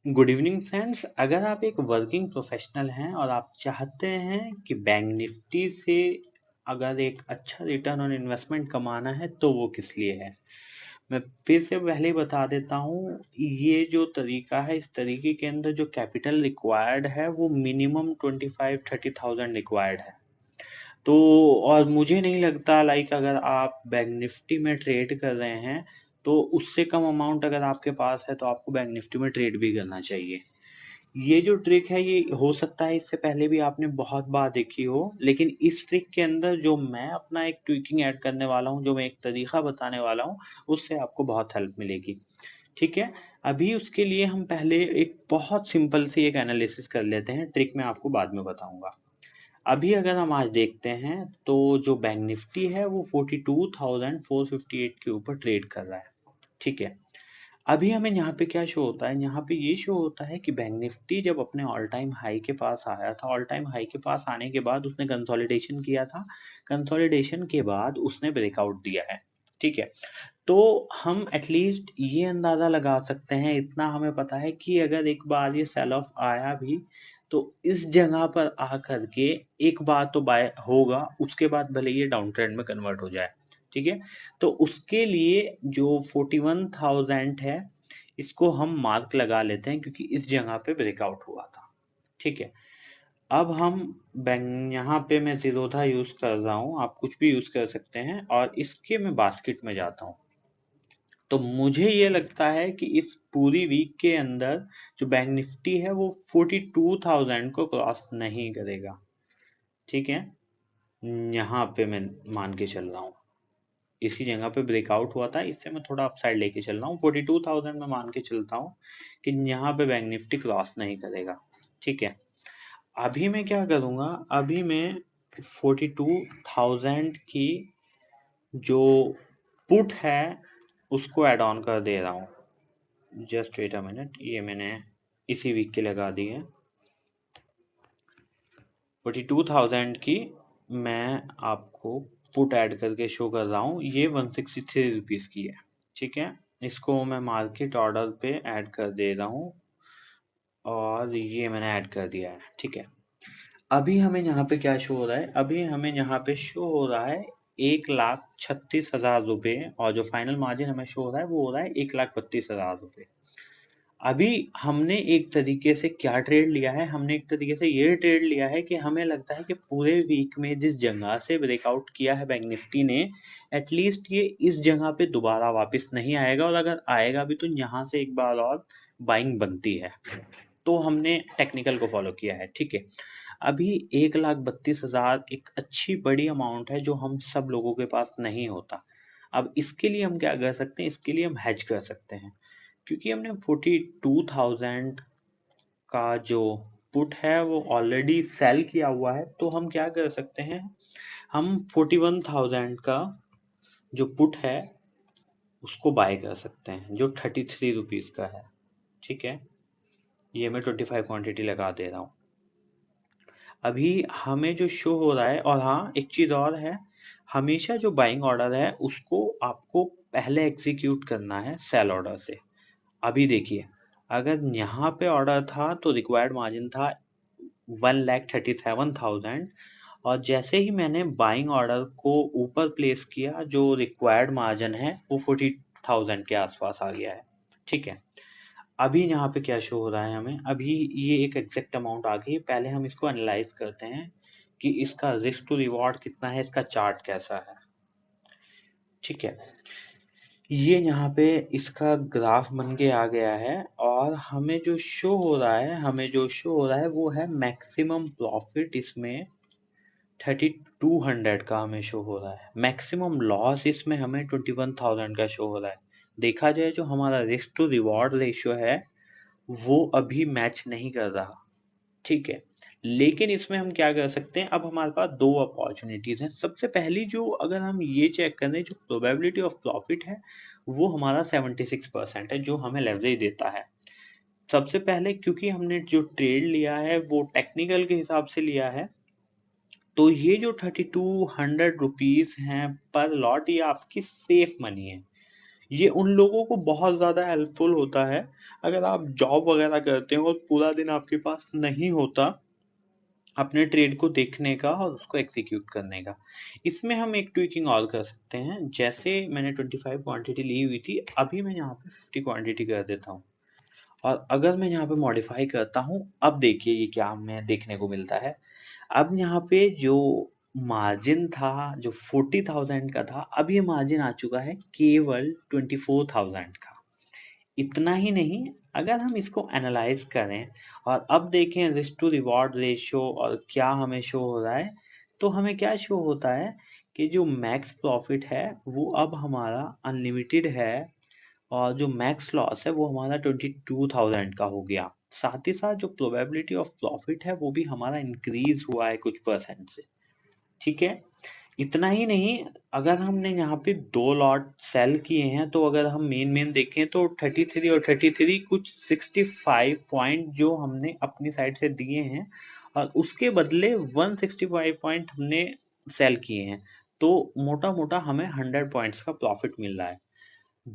Good evening friends. अगर आप एक वर्किंग प्रोफेशनल हैं और आप चाहते हैं कि बैंक निफ्टी से अगर एक अच्छा रिटर्न ऑन इन्वेस्टमेंट कमाना है तो वो किस लिए है। मैं फिर से पहले ही बता देता हूँ, ये जो तरीका है इस तरीके के अंदर जो कैपिटल रिक्वायर्ड है वो मिनिमम 25-30,000 रिक्वायर्ड है। तो और मुझे नहीं लगता अगर आप बैंक निफ्टी में ट्रेड कर रहे हैं तो उससे कम अमाउंट अगर आपके पास है तो आपको बैंक निफ्टी में ट्रेड भी करना चाहिए। ये जो ट्रिक है ये हो सकता है इससे पहले भी आपने बहुत बार देखी हो, लेकिन इस ट्रिक के अंदर जो मैं अपना एक ट्विकिंग ऐड करने वाला हूँ, जो मैं एक तरीका बताने वाला हूँ, उससे आपको बहुत हेल्प मिलेगी। ठीक है। अभी उसके लिए हम पहले एक बहुत सिंपल सी एक एनालिसिस कर लेते हैं, ट्रिक मैं आपको बाद में बताऊंगा। अभी अगर हम आज देखते हैं तो जो बैंक निफ्टी है वो 42,458 के ऊपर ट्रेड कर रहा है। ठीक है। अभी हमें यहाँ पे क्या शो होता है, यहाँ पे ये शो होता है कि बैंक निफ्टी जब अपने ऑल टाइम हाई के पास आया था, ऑल टाइम हाई के पास आने के बाद उसने कंसोलिडेशन किया था। कंसोलिडेशन के बाद उसने ब्रेकआउट दिया है। ठीक है। तो हम एटलीस्ट ये अंदाजा लगा सकते हैं, इतना हमें पता है कि अगर एक बार ये सेल ऑफ आया भी तो इस जगह पर आकर के एक बार तो बाय होगा, उसके बाद भले ये डाउन ट्रेंड में कन्वर्ट हो जाए। ठीक है। तो उसके लिए जो 41,000 है इसको हम मार्क लगा लेते हैं क्योंकि इस जगह पे ब्रेकआउट हुआ था। ठीक है। अब हम बैंक यहाँ पे मैं जीरोधा यूज कर रहा हूँ, आप कुछ भी यूज कर सकते हैं, और इसके मैं बास्केट में जाता हूँ। तो मुझे ये लगता है कि इस पूरी वीक के अंदर जो बैंक निफ्टी है वो 42,000 को क्रॉस नहीं करेगा। ठीक है। यहाँ पे मैं मान के चल रहा हूँ, इसी जगह पे ब्रेकआउट हुआ था, इससे मैं थोड़ा अपसाइड लेके चल रहा हूँ। 42,000 में मान के चलता हूँ कि यहाँ पे बैंक निफ्टी क्रॉस नहीं करेगा। ठीक है। अभी मैं क्या करूँगा, अभी मैं 42,000 की जो पुट है उसको ऐड ऑन कर दे रहा हूँ। जस्ट वेट अ मिनट, ये मैंने इसी वीक के लगा दी है। 42,000 की मैं आपको पुट ऐड करके शो कर रहा हूँ, ये 163 रुपीज़ की है। ठीक है। इसको मैं मार्केट ऑर्डर पे ऐड कर दे रहा हूँ और ये मैंने ऐड कर दिया है। ठीक है। अभी हमें यहाँ पे क्या शो हो रहा है, अभी हमें यहाँ पे शो हो रहा है 1,36,000 रुपये, और जो फाइनल मार्जिन हमें शो हो रहा है वो हो रहा है 1,32,000 रुपये। अभी हमने एक तरीके से क्या ट्रेड लिया है, हमने एक तरीके से ये ट्रेड लिया है कि हमें लगता है कि पूरे वीक में जिस जगह से ब्रेकआउट किया है बैंक निफ्टी ने, एटलीस्ट ये इस जगह पे दोबारा वापस नहीं आएगा, और अगर आएगा भी तो यहाँ से एक बार और बाइंग बनती है। तो हमने टेक्निकल को फॉलो किया है। ठीक है। अभी 1,32,000 एक अच्छी बड़ी अमाउंट है जो हम सब लोगों के पास नहीं होता। अब इसके लिए हम क्या कर सकते हैं, इसके लिए हम हेज कर सकते हैं, क्योंकि हमने 42,000 का जो पुट है वो ऑलरेडी सेल किया हुआ है, तो हम क्या कर सकते हैं, हम 41,000 का जो पुट है उसको बाय कर सकते हैं, जो 33 रुपीज का है। ठीक है। ये मैं 25 क्वांटिटी लगा दे रहा हूँ। अभी हमें जो शो हो रहा है, और हाँ एक चीज और है, हमेशा जो बाइंग ऑर्डर है उसको आपको पहले एग्जीक्यूट करना है सेल ऑर्डर से। अभी देखिए, अगर यहाँ पे ऑर्डर था तो रिक्वायर्ड मार्जिन था 1,37,000, और जैसे ही मैंने बाइंग ऑर्डर को ऊपर प्लेस किया जो रिक्वायर्ड मार्जिन है वो 40,000 के आसपास आ गया है। ठीक है। अभी यहाँ पे क्या शो हो रहा है हमें, अभी ये एक एग्जैक्ट अमाउंट आ गई। पहले हम इसको एनालाइज करते हैं कि इसका रिस्क टू रिवॉर्ड कितना है, इसका चार्ट कैसा है। ठीक है। ये यहाँ पे इसका ग्राफ बन के आ गया है, और हमें जो शो हो रहा है, वो है मैक्सिमम प्रॉफिट इसमें 3,200 का हमें शो हो रहा है। मैक्सिमम लॉस इसमें हमें 21,000 का शो हो रहा है। देखा जाए जो हमारा रिस्क टू रिवॉर्ड रेशियो है वो अभी मैच नहीं कर रहा। ठीक है। लेकिन इसमें हम क्या कर सकते हैं, अब हमारे पास दो अपॉर्चुनिटीज हैं। सबसे पहली जो अगर हम ये चेक करें, जो प्रोबेबिलिटी ऑफ प्रॉफिट है वो हमारा 76% है, जो हमें लेवरेज देता है। सबसे पहले क्योंकि हमने जो ट्रेड लिया है वो टेक्निकल के हिसाब से लिया है, तो ये जो 3,200 रुपीज हैं पर लॉट, ये आपकी सेफ मनी है। ये उन लोगों को बहुत ज़्यादा हेल्पफुल होता है, अगर आप जॉब वगैरह करते हो और पूरा दिन आपके पास नहीं होता अपने ट्रेड को देखने का और उसको एग्जीक्यूट करने का। इसमें हम एक ट्विकिंग और कर सकते हैं, जैसे मैंने 25 क्वांटिटी ली हुई थी, अभी मैं यहाँ पे 50 क्वांटिटी कर देता हूँ और अगर मैं यहाँ पे मॉडिफाई करता हूँ, अब देखिए ये क्या हमें देखने को मिलता है। अब यहाँ पे जो मार्जिन था, जो 40,000 का था, अब ये मार्जिन आ चुका है केवल 24,000 का। इतना ही नहीं, अगर हम इसको एनालाइज करें और अब देखें रिस्क टू रिवॉर्ड रेशियो और क्या हमें शो हो रहा है, तो हमें क्या शो होता है कि जो मैक्स प्रॉफिट है वो अब हमारा अनलिमिटेड है और जो मैक्स लॉस है वो हमारा 22,000 का हो गया। साथ ही साथ जो प्रोबेबिलिटी ऑफ प्रॉफिट है वो भी हमारा इंक्रीज हुआ है कुछ परसेंट से। ठीक है, इतना ही नहीं, अगर हमने यहाँ पे 2 लॉट सेल किए हैं, तो अगर हम मेन देखें तो 33 और 33 कुछ 65 पॉइंट जो हमने अपनी साइड से दिए हैं और उसके बदले 165 पॉइंट हमने सेल किए हैं, तो मोटा-मोटा हमें 100 पॉइंट्स का प्रॉफिट मिल रहा है।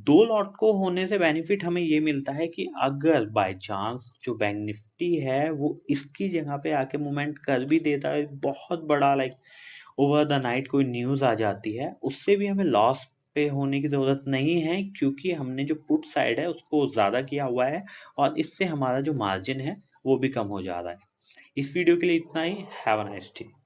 2 लॉट को होने से बेनिफिट हमें ये मिलता है कि अगर बाय चांस जो बैंक निफ्टी है वो इसकी जगह पे आके मूवमेंट कर भी देता है, बहुत बड़ा लाइक ओवर द नाइट कोई न्यूज़ आ जाती है, उससे भी हमें लॉस पे होने की ज़रूरत नहीं है, क्योंकि हमने जो पुट साइड है उसको ज़्यादा किया हुआ है और इससे हमारा जो मार्जिन है वो भी कम हो जा रहा है। इस वीडियो के लिए इतना ही। Have a nice day.